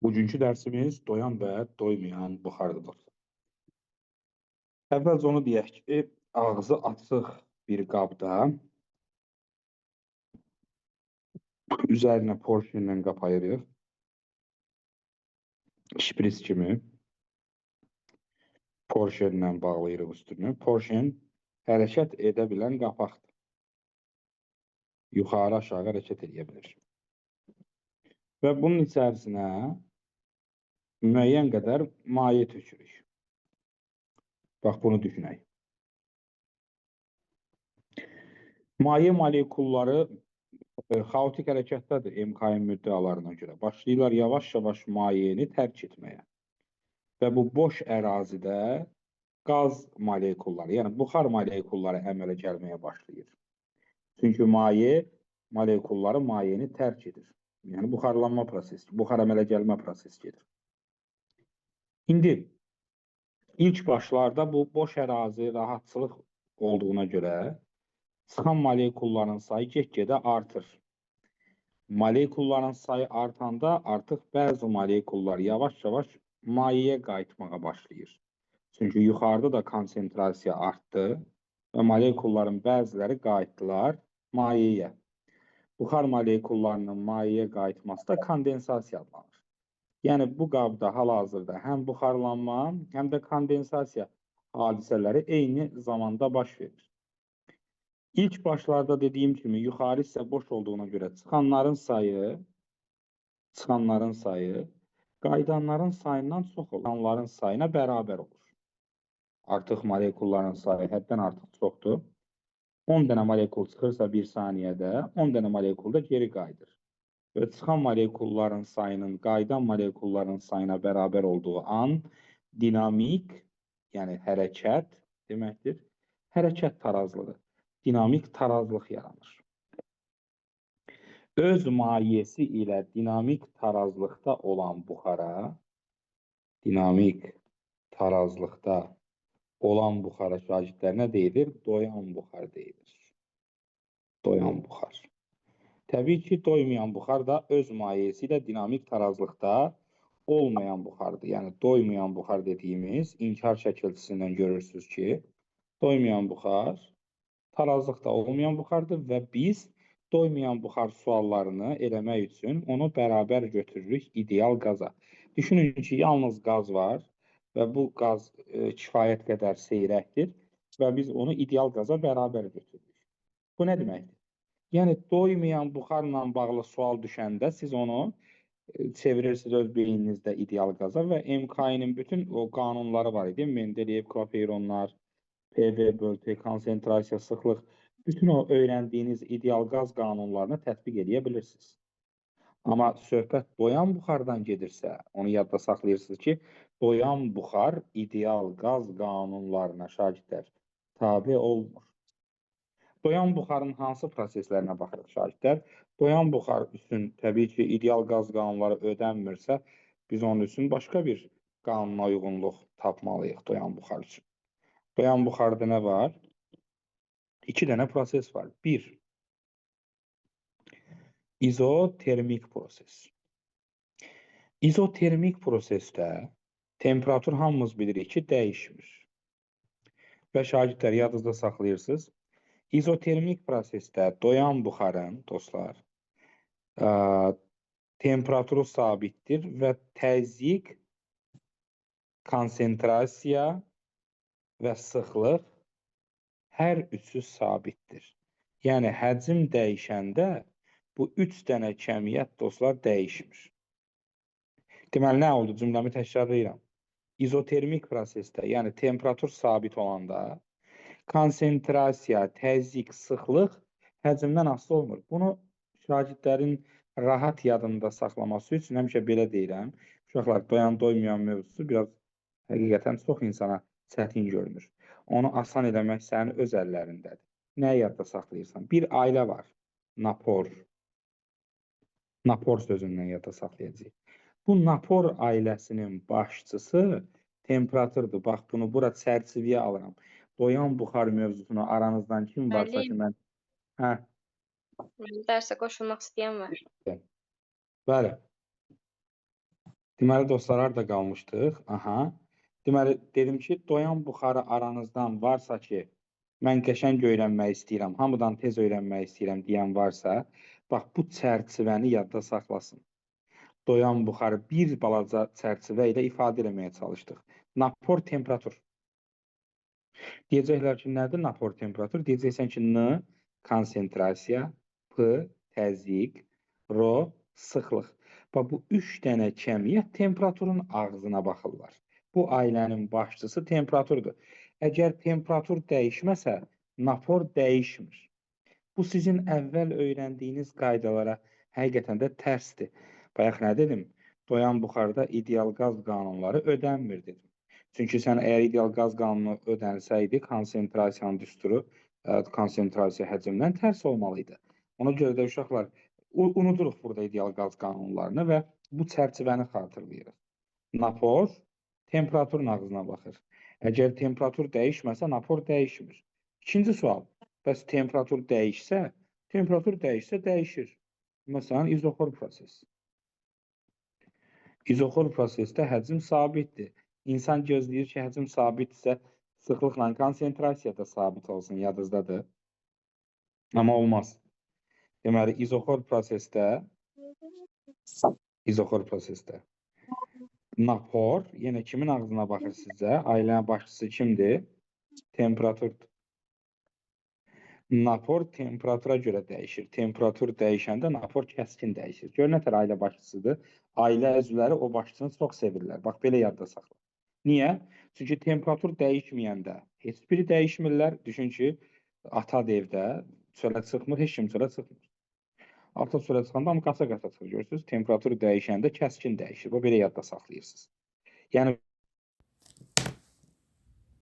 Bugünkü dərsimiz doyan və doymayan buxardır. Əvvəlcə onu deyək ki, ağzı açıq bir qabda üzərinə porşinlə qapayırıq. Şpris kimi porşinlə bağlayırıq üstünü. Porşin hərəkət edə bilən qapaqdır. Yuxarı aşağı hərəkət edə bilir. Və bunun içərisinə müəyyən qədər maye tökürük. Bax, bunu düşünək. Maye molekulları xaotik hərəkətdədir MKM müddəalarına görə. Başlayırlar yavaş-yavaş mayeni tərk etməyə. Və bu boş ərazidə qaz molekulları, yəni buxar molekulları əmələ gəlməyə başlayır. Çünki maye molekulları mayeni tərk edir. Yəni buxarlanma prosesi, buxar əmələ gəlmə prosesi gedir. İndi ilk başlarda bu boş ərazi rahatçılıq olduğuna görə çıxan molekulların sayı get-gedə artır. Molekulların sayı artanda artıq bəzi molekullar yavaş-yavaş mayəyə qayıtmağa başlayır. Çünki yuxarıda da konsentrasiya artdı və molekulların bəziləri qayıtdılar mayəyə. Buxar molekullarının mayəyə qayıtması da kondensasiya adlanır. Yəni bu qabda hal-hazırda həm buxarlanma, həm də kondensasiya hadisələri eyni zamanda baş verir. İlk başlarda dediyim kimi yuxarı hissə boş olduğuna görə çıxanların sayı qayıdanların sayından çox olur. Çıxanların sayına bərabər olur. Artıq molekulların sayı həddən artıq çoxdur. 10 dənə molekul çıxırsa bir saniyədə 10 dənə molekul da geri qayıdır. Və çıxan molekulların sayının qayıdan molekulların sayına bərabər olduğu an dinamik, yəni hərəkət deməkdir. Hərəkət tarazlığı. Dinamik tarazlıq yaranır. Öz mayesi ilə dinamik tarazlıqda olan buxara, şagirdlər nə deyilir? Doyan buxar deyilir. Doyan buxar. Təbii ki, doymayan buxar da öz mayesi ilə dinamik tarazlıqda olmayan buxardır. Yəni doymayan buxar dediyimiz inkar şəkilçisindən görürsünüz ki, doymayan buxar tarazlıqda olmayan buxardır və biz doymayan buxar suallarını eləmək üçün onu bərabər götürürük ideal qaza. Düşünün ki, yalnız qaz var və bu qaz kifayət qədər seyrəkdir və biz onu ideal qaza bərabər götürürük. Bu nə deməkdir? Yəni doymayan buxarla bağlı sual düşəndə siz onu çevirirsiniz öz beyninizdə ideal qaza və MK'nin bütün o qanunları var idi. Mendeleyev, Klapeyronlar, PV böltü, konsentrasiya, sıxlıq, bütün o öyrəndiyiniz ideal qaz qanunlarını tətbiq edə bilirsiniz. Amma söhbət doyan buxardan gedirsə, onu yadda saxlayırsınız ki, doyan buxar ideal qaz qanunlarına şagirdlər tabe olmur. Doyan buxarın hansı proseslərinə baxırıq şagirdlər? Doyan buxar üçün təbii ki, ideal qaz qanunları ödənmirsə, biz onun üçün başqa bir qanuna uyğunluq tapmalıyıq doyan buxar üçün. Doyan buxarda nə var? İki dənə proses var. Bir, izotermik proses. İzotermik prosesdə temperatur hamımız bilirik ki, dəyişmir. Və şagirdlər yadınızda saxlayırsınız. İzotermik prosesdə doyan buxarın, dostlar, temperaturu sabitdir və təzyiq, konsentrasiya və sıxlıq hər üçü sabitdir. Yəni, həcm dəyişəndə bu üç dənə kəmiyyət, dostlar, dəyişmir. Deməli, nə oldu? Cümləmi təkrarlayıram. İzotermik prosesdə, yəni temperatur sabit olanda, konsentrasiya, təzyiq, sıxlıq həcmdən asılı olmur. Bunu şagirdlərin rahat yadında saxlaması üçün həmişə belə deyirəm. Uşaqlar, doyan-doymayan mövzusu biraz həqiqətən çox insana çətin görünür. Onu asan eləmək sənin öz əllərindədir. Nəyi yadda saxlayırsan? Bir ailə var. Napor. Napor sözündən yadda saxlayacaq. Bu Napor ailəsinin başçısı temperaturdur. Bax, bunu bura çərçivəyə alıram. Doyan buxar mövzusunu aranızdan kim varsa ki, mən... Dərsə qoşulmaq istəyən var. Bəli. Deməli dostlar, harda qalmışdıq? Aha. Deməli dedim ki, doyan buxarı aranızdan varsa ki, mən qəşəng öyrənmək istəyirəm, hamıdan tez öyrənmək istəyirəm deyən varsa, bax bu çərçivəni yadda saxlasın. Doyan buxarı bir balaca çərçivə ilə ifadə etməyə çalışdıq. Napor temperatur. Deyəcəklər ki, nədir napor temperatur? Deyəcəksən ki, N konsentrasiya, P təzyiq, R sıxlıq. Bax, bu üç dənə kəmiyyət temperaturun ağzına baxırlar. Bu ailənin başçısı temperaturdur. Əgər temperatur dəyişməsə, napor dəyişmir. Bu sizin əvvəl öyrəndiyiniz qaydalara həqiqətən də tərsdir. Bayaq nə dedim? Doyan buxarda ideal qaz qanunları ödənmir dedim. Çünki sən əgər ideal qaz qanunu ödənsəydi, konsentrasiyanın düsturu konsentrasiya həcmdən tərs olmalı idi. Ona görə də uşaqlar unuduruq burada ideal qaz qanunlarını və bu çərçivəni xatırlayırıq. Napor temperaturun ağzına baxır. Əgər temperatur dəyişməsə, napor dəyişmir. İkinci sual. Bəs temperatur dəyişsə dəyişir. Məsələn, izoxor proses. İzoxor prosesdə həcm sabitdir. İnsan gözləyir ki, həcm sabitdirsə, sıxlıqla konsentrasiya da sabit olsun, yadınızdadır. Amma olmaz. Deməli, izoxor prosesdə napor, yenə kimin ağzına baxır sizə? Ailənin başçısı kimdir? Temperaturdur. Napor temperatura görə dəyişir. Temperatur dəyişəndə napor kəskin dəyişir. Gör nə tər ailə başçısıdır. Ailə üzvləri o başçını çox sevirlər. Bax, belə yadda saxla. Niyə? Çünki temperatur dəyişməyəndə heç biri dəyişmirlər. Düşün ki, ata evdə çölə çıxmır, heç kim çölə çıxmır. Ata çölə çıxanda amma qaça-qaça çıxır. Görürsünüz, temperatur dəyişəndə kəskin dəyişir. Bu belə yadda saxlayırsınız. Yəni